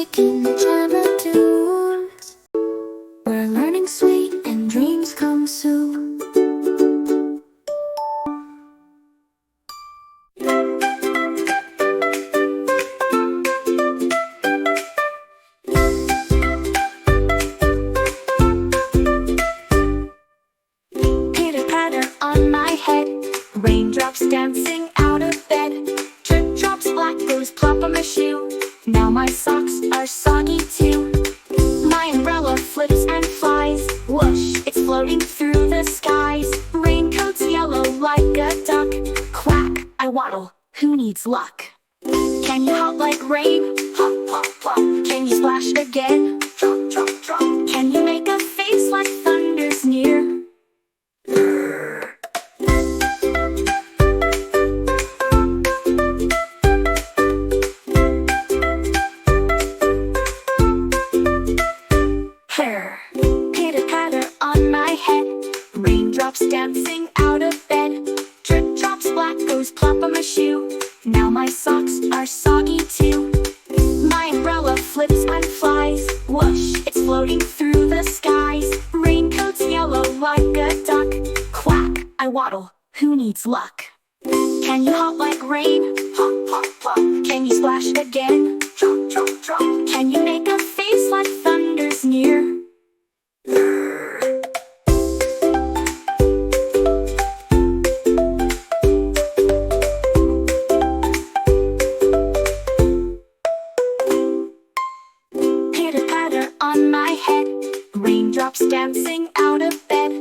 to KinderChime Tunes. We're learning sweet and dreams come soon. Pitter patter on my head, raindrops dancing out of bed. Drip drops black goes plop on my shoe. Now my socks are soggy too. My umbrella flips and flies. Whoosh, it's floating through the skies. Raincoat's yellow like a duck. Quack, I waddle, who needs luck? Can you hop like rain? Hop, hop, hop. Can you splash again? Drop, drop, drop. Can you make a face like thunder's near? Pitter patter on my head, raindrops dancing out of bed. Drip drops black goes plop on my shoe. Now my socks are soggy too. My umbrella flips and flies. Whoosh, it's floating through the skies. Raincoat's yellow like a duck. Quack, I waddle, who needs luck? Can you hop like rain? Hop, hop, hop. Can you splash again? Drop, drop, drop. Can you make a face like thunder's near? Pitter patter on my head, raindrops dancing out of bed.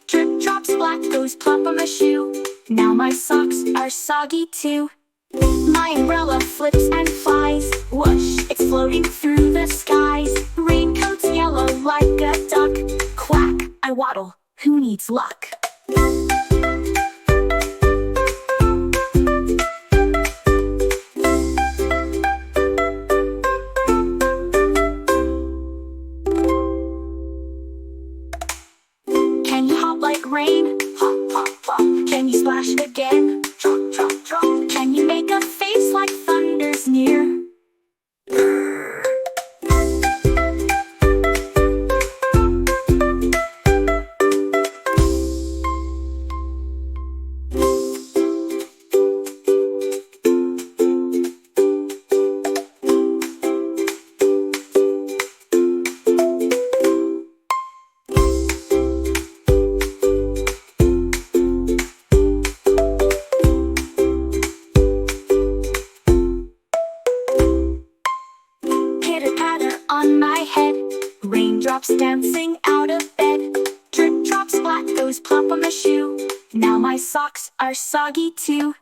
Drip drops black goes plop on my shoe. Now my socks are soggy too. My umbrella flips and flies. Whoosh, it's floating through the skies. Raincoat's yellow like a duck. Quack, I waddle, who needs luck? Can you hop like rain? Hop, hop, hop. Can you splash again? Drop, drop, drop. Can you make a face like thunder's near? On my head, raindrops dancing out of bed. Drip drops black goes plop on my shoe. Now my socks are soggy too.